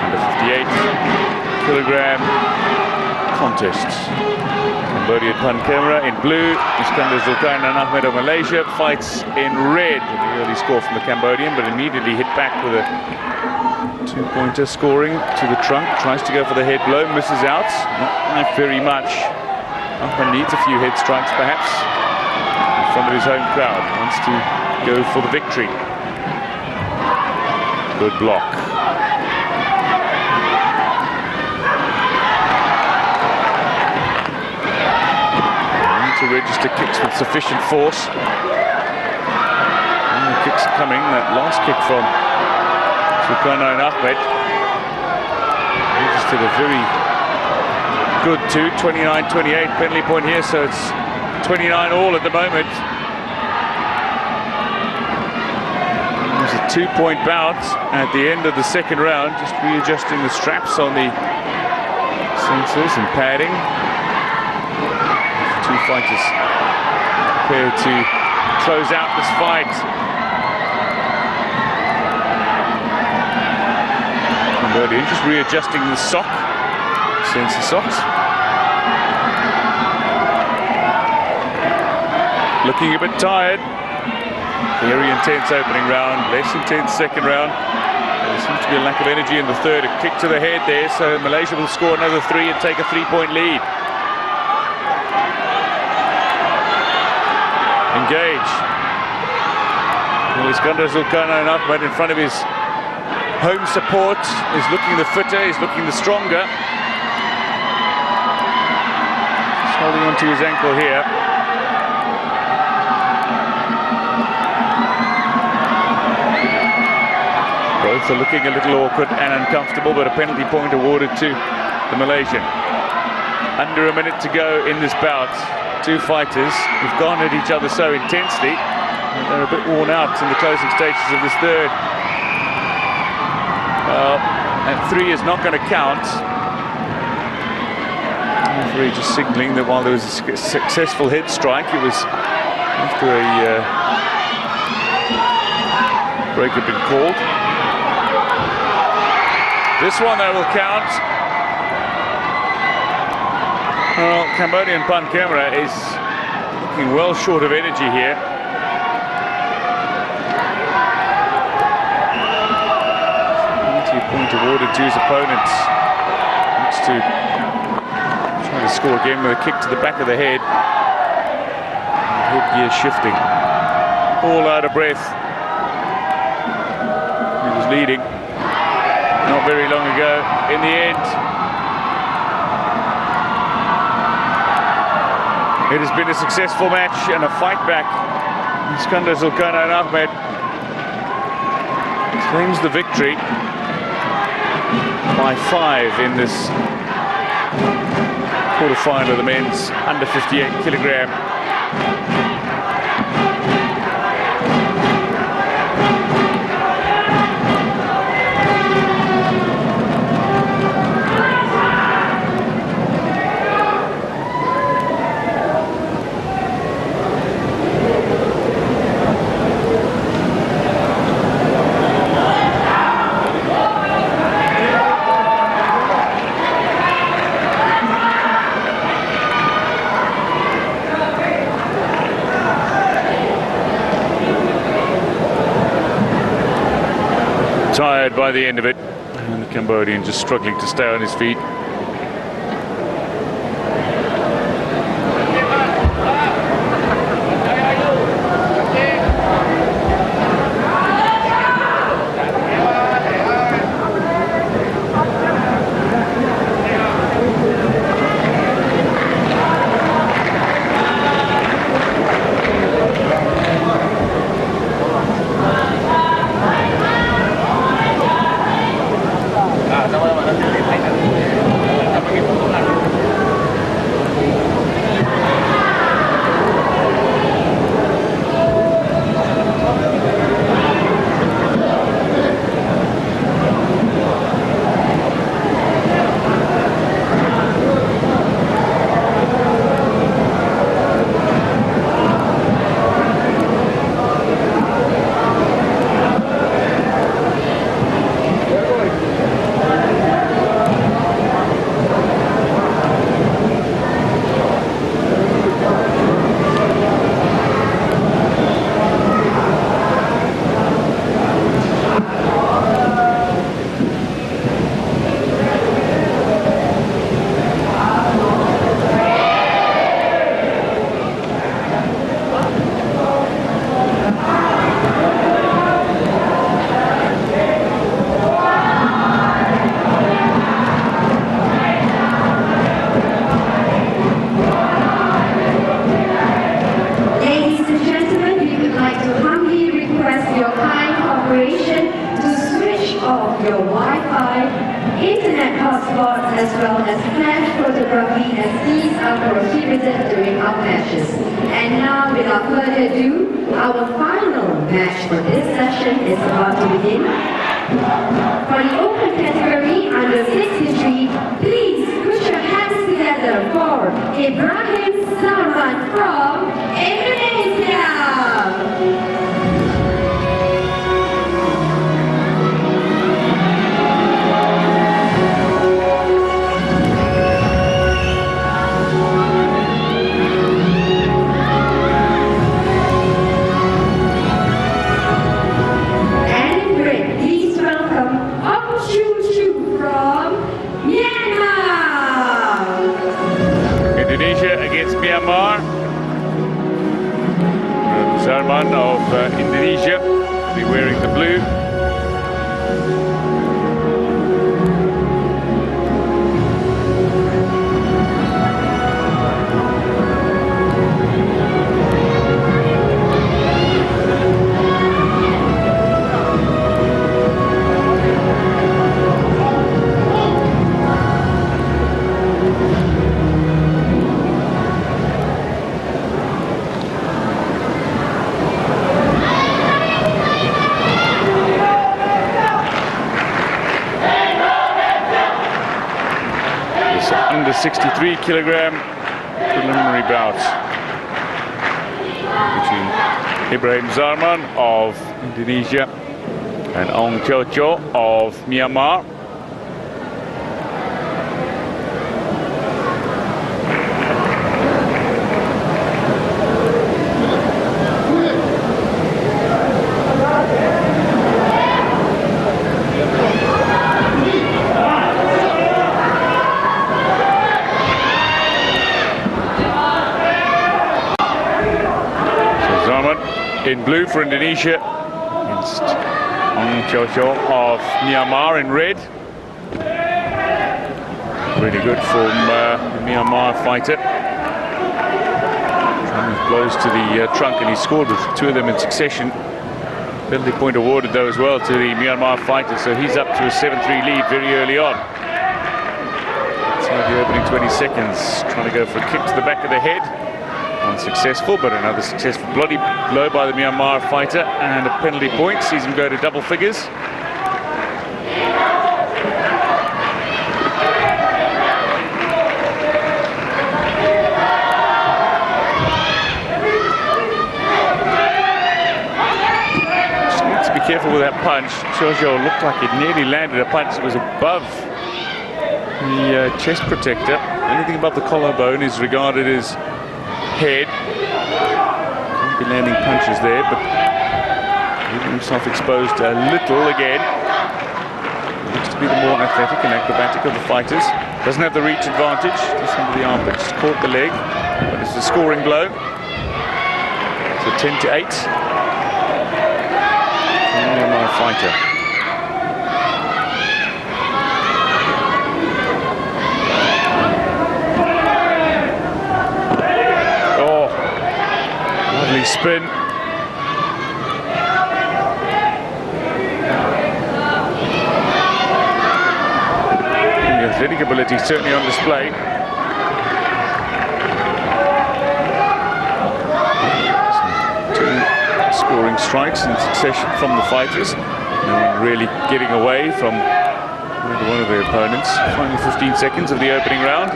Speaker 1: Under 58 kilogram contests. Cambodian Pan Camera in blue. Iskandar Zulkarnain Ahmed of Malaysia fights in red. The early score from the Cambodian, but immediately hit back with a two-pointer, scoring to the trunk. Tries to go for the head blow, misses out. Not very much. Ahmed needs a few head strikes, perhaps, in front of his home crowd. Wants to go for the victory. Good block. Need to register kicks with sufficient force. And the kicks are coming. That last kick from Zulkarnain Ahmed registered a very good 29-28 penalty point here, so it's 29 all at the moment. A 2-point bout at the end of the second round, just readjusting the straps on the sensors and padding. The two fighters prepare to close out this fight. Cambodia just readjusting the sensor socks. Looking a bit tired. Very intense opening round, less intense second round. There seems to be a lack of energy in the third. A kick to the head there, so Malaysia will score another 3 and take a 3-point lead. Engage. Well, Iskandar Zulkarnain Ahmed in front of his home support is looking the fitter, he's looking the stronger. He's holding onto his ankle here. Both are looking a little awkward and uncomfortable, but a penalty point awarded to the Malaysian. Under a minute to go in this bout. Two fighters who've gone at each other so intensely, they're a bit worn out in the closing stages of this third. Well, and 3 is not going to count. The referee just signalling that while there was a successful head strike, it was after a break had been called. This one, though, will count. Well, Cambodian Pan Camera is looking well short of energy here. Penalty point awarded to his opponent. Looks to try to score again with a kick to the back of the head. Headgear shifting. All out of breath. He was leading not very long ago. In the end, it has been a successful match and a fight back. Iskandar Zulkarnain Ahmed claims the victory by 5 in this quarter-final of the men's under 58 kilogram. by the end of it. And the Cambodian just struggling to stay on his feet. Under 63 kilogram preliminary bout between Ibrahim Zarman of Indonesia and Ong Chocho of Myanmar. In blue for Indonesia against Ong Chocho of Myanmar in red. Really good from the Myanmar fighter. Blows to the trunk, and he scored with two of them in succession. Penalty point awarded though as well to the Myanmar fighter, so he's up to a 7-3 lead very early on. Inside the opening 20 seconds, trying to go for a kick to the back of the head. Unsuccessful, but another successful bloody blow by the Myanmar fighter, and a penalty point sees him go to double figures. Just needs to be careful with that punch. Chocho looked like it nearly landed a punch that was above the chest protector. Anything above the collarbone is regarded as head. Can't be landing punches there, but leaving himself exposed a little again. to be the more athletic and acrobatic of the fighters. Doesn't have the reach advantage, just under the arm, but just caught the leg. But it's a scoring blow. So 10-8. Myanmar fighter. Oh, lovely spin. Athletic ability certainly on display. Two scoring strikes in succession from the fighters. No one really getting away from either one of their opponents. Final 15 seconds of the opening round.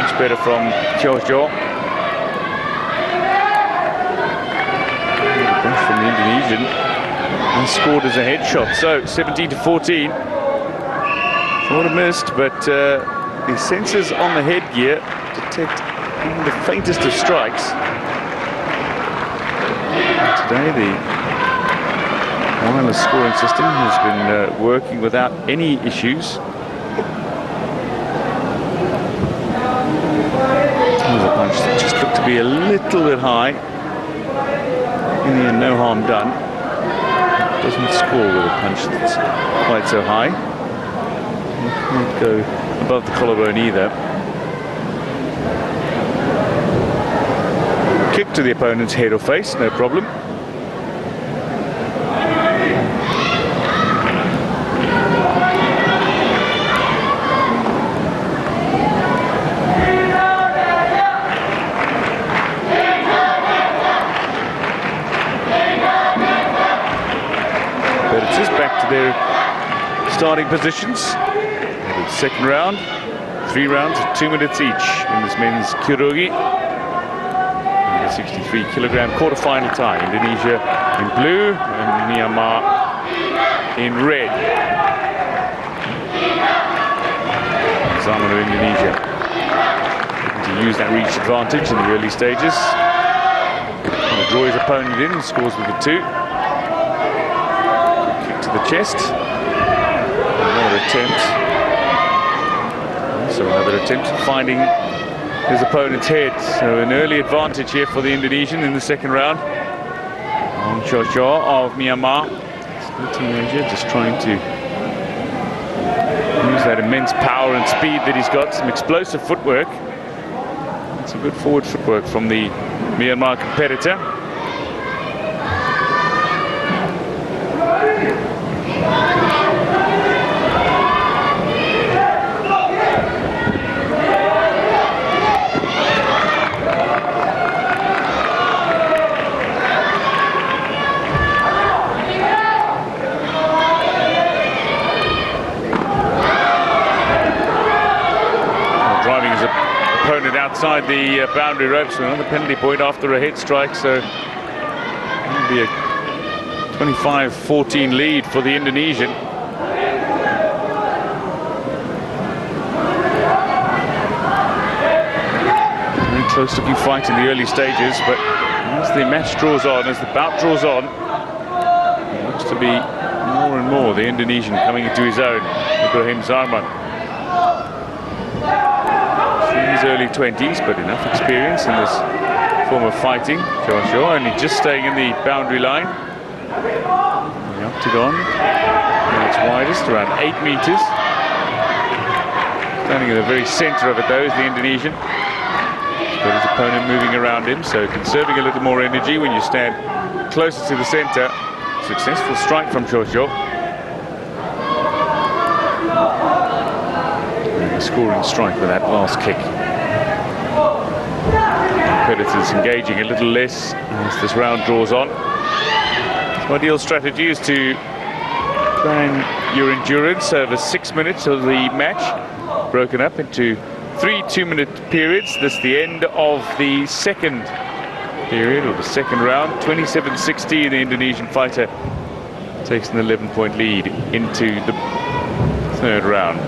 Speaker 1: Much better from Kyorugi. From the Indonesian. And scored as a headshot, so 17-14. Thought it missed, but the sensors on the headgear detect even the faintest of strikes. And today the wireless scoring system has been working without any issues. There's a punch that just looked to be a little bit high. In the end, no harm done. Doesn't score with a punch that's quite so high. You can't go above the collarbone either. Kick to the opponent's head or face, no problem. Their starting positions. The second round, 3 rounds of 2 minutes each in this men's Kyorugi. The 63-kilogram quarter-final tie. Indonesia in blue and Myanmar in red. Zaman of Indonesia looking to use that reach advantage in the early stages. And draw his opponent in and scores with a 2. To the chest. Another attempt. Also another attempt at finding his opponent's head. So an early advantage here for the Indonesian in the second round. On Kyorugi of Myanmar. Still a teenager, just trying to use that immense power and speed that he's got. Some explosive footwork. And some good forward footwork from the Myanmar competitor. Outside the boundary ropes, another penalty point after a head strike, so it'll be a 25-14 lead for the Indonesian. Very close-looking fight in the early stages, but as the match draws on, as the bout draws on, it looks to be more and more the Indonesian coming into his own. Ibrahim Zarman. His early 20s, but enough experience in this form of fighting. Kyorugi only just staying in the boundary line. The octagon, at its widest, around 8 meters. Standing in the very center of it, though, is the Indonesian. He's got his opponent moving around him, so conserving a little more energy when you stand closer to the center. Successful strike from Kyorugi. Scoring strike with that last kick. Competitors engaging a little less as this round draws on. So ideal strategy is to plan your endurance over 6 minutes of the match, broken up into 3 2-minute periods. This is the end of the second period, or the second round. 27-16, the Indonesian fighter takes an 11-point lead into the third round.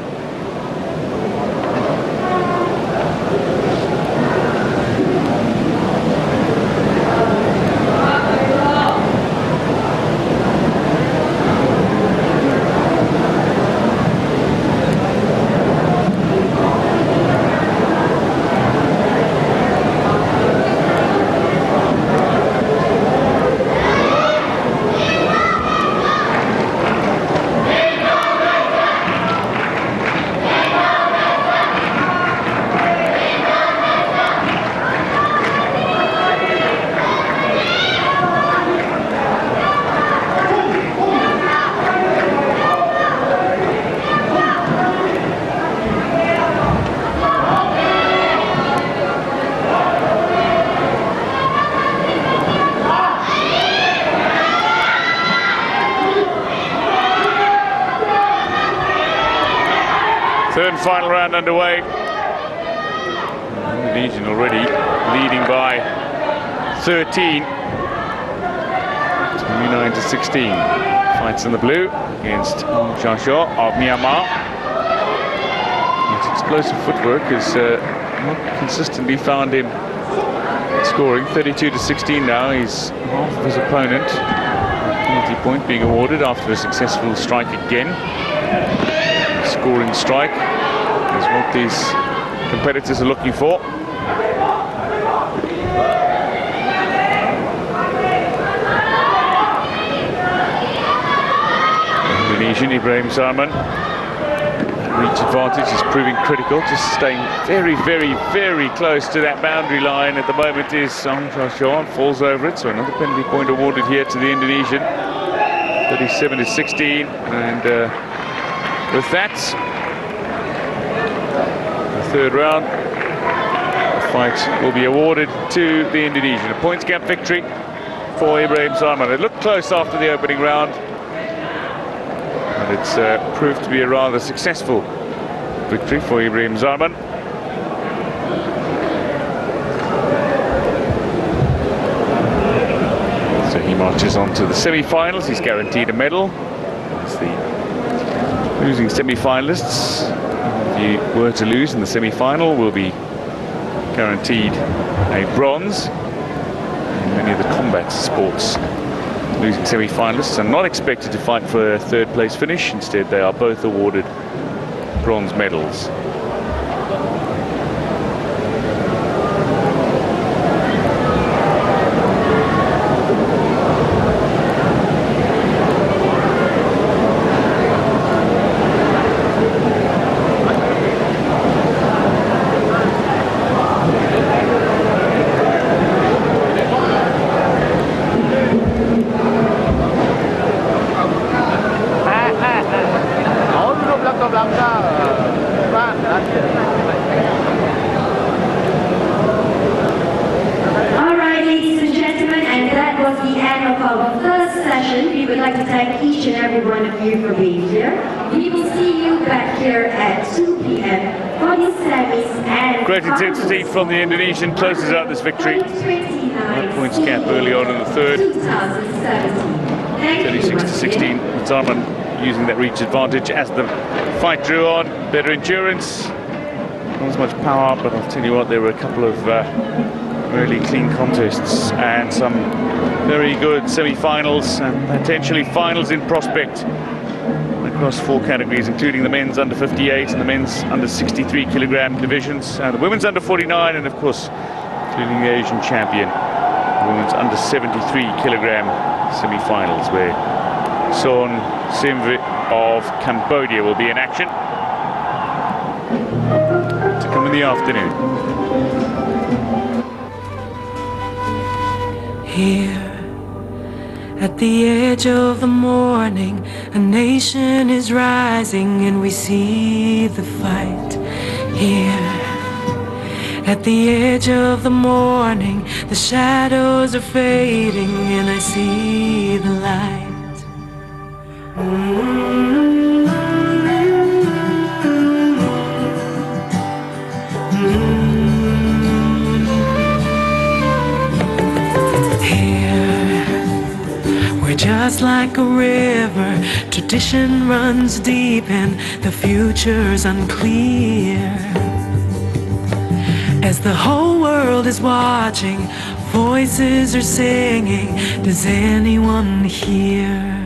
Speaker 1: final round underway. Indonesian already leading by 13. 29-16. Fights in the blue against Hong Xiaoshuo of Myanmar. His explosive footwork has not consistently found him scoring. 32-16 now. He's half of his opponent. Penalty point being awarded after a successful strike again. Scoring strike is what these competitors are looking for. Indonesian Ibrahim Zaman. Reach advantage is proving critical, just staying very, very, very close to that boundary line at the moment is Hong Xiaoshuo, falls over it, so another penalty point awarded here to the Indonesian. 37-16, and with that, the third round, the fight will be awarded to the Indonesian. A points gap victory for Ibrahim Zaman. It looked close after the opening round, and it's proved to be a rather successful victory for Ibrahim Zaman. So he marches on to the semi-finals. He's guaranteed a medal. It's the losing semi-finalists, if you were to lose in the semi-final, will be guaranteed a bronze. In many of the combat sports, losing semi-finalists are not expected to fight for a third-place finish. Instead, they are both awarded bronze medals. Great intensity from the Indonesian, closes out this victory. Points gap early on in the third. 36-16. Zaman using that reach advantage as the fight drew on. Better endurance, not as much power, but I'll tell you what, there were a couple of really clean contests and some very good semi-finals and potentially finals in prospect across 4 categories, including the men's under 58 and the men's under 63 kilogram divisions, the women's under 49, and of course including the Asian champion, the women's under 73 kilogram semi-finals, where Son Simvit of Cambodia will be in action to come in the afternoon.
Speaker 5: Here at the edge of the morning, a nation is rising and we see the fight. Here at the edge of the morning, the shadows are fading and I see the light. Just like a river, tradition runs deep and the future's unclear. As the whole world is watching, voices are singing, does anyone hear?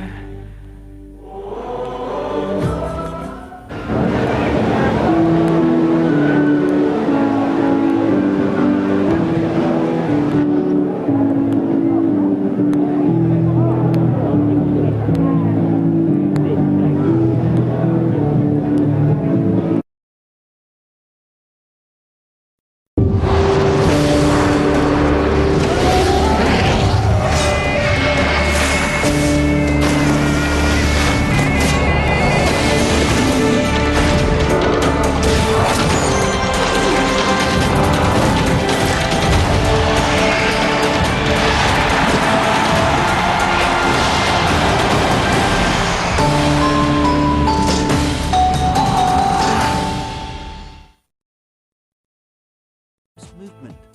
Speaker 6: movement.